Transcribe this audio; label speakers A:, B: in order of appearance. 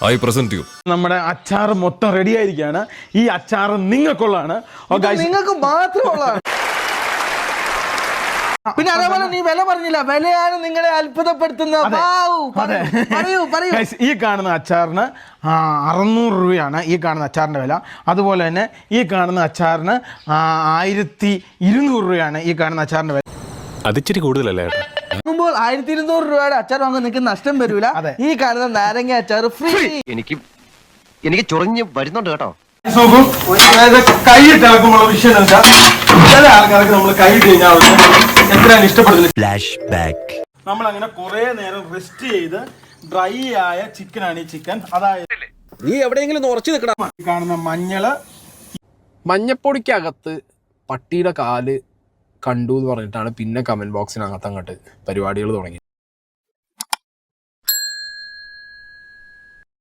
A: I present you.
B: നമ്മുടെ അച്ചാർ മൊത്തം റെഡി ആയിരിക്കുകയാണ്. ഈ അച്ചാർ നിങ്ങൾക്കുള്ളതാണ്.
C: നിങ്ങൾക്ക് മാത്രമുള്ളതാണ്. പിന്നെ അതേപോലെ നീ വില പറഞ്ഞില്ല, വിലയാണ് നിങ്ങളെ അത്ഭുതപ്പെടുത്തുന്നത്.
B: ഈ കാണുന്ന അച്ചാറിന് 600 രൂപയാണ് ഈ കാണുന്ന അച്ചാറിൻ്റെ വില. അതുപോലെ തന്നെ ഈ കാണുന്ന അച്ചാറിന് 1200 രൂപയാണ് ഈ കാണുന്ന അച്ചാറിൻ്റെ വില.
A: അതിച്ചിരി കൂടുതലല്ലേ ഏട്ടാ?
C: 1200 രൂപയുടെ അച്ചാർ വാങ്ങാൻ നിങ്ങൾക്ക് നഷ്ടം വരൂല. ഈ കാണുന്ന നാരങ്ങ അച്ചാർ ഫ്രീ.
D: എനിക്ക് ചൊറിഞ്ഞ് വരുന്നുണ്ട് കേട്ടോ.
B: കൈയിട്ട് ഇളക്കുമ്പോൾ വിഷയം എന്താ വെച്ചാൽ ചില ആൾക്കാർക്ക് നമ്മൾ കൈ കഴിഞ്ഞാൽ എത്രയാണ് ഇഷ്ടപ്പെടുന്നത്.
D: Flash back.
B: നമ്മൾ അങ്ങനെ കുറെ നേരം റെസ്റ്റ് ചെയ്ത് ഡ്രൈ ആയ ചിക്കനാണ് ഈ ചിക്കൻ. അതായത്
E: നീ എവിടെയെങ്കിലും ഉറച്ചു നിൽക്കണം.
B: ഈ കാണുന്ന മഞ്ഞള്,
E: മഞ്ഞപ്പൊടിക്കകത്ത് പട്ടിയുടെ കാല് കണ്ടു എന്ന് പറഞ്ഞിട്ടാണ് പിന്നെ കമന്റ് ബോക്സിനകത്ത് അങ്ങോട്ട് പരിപാടികൾ തുടങ്ങിയത്.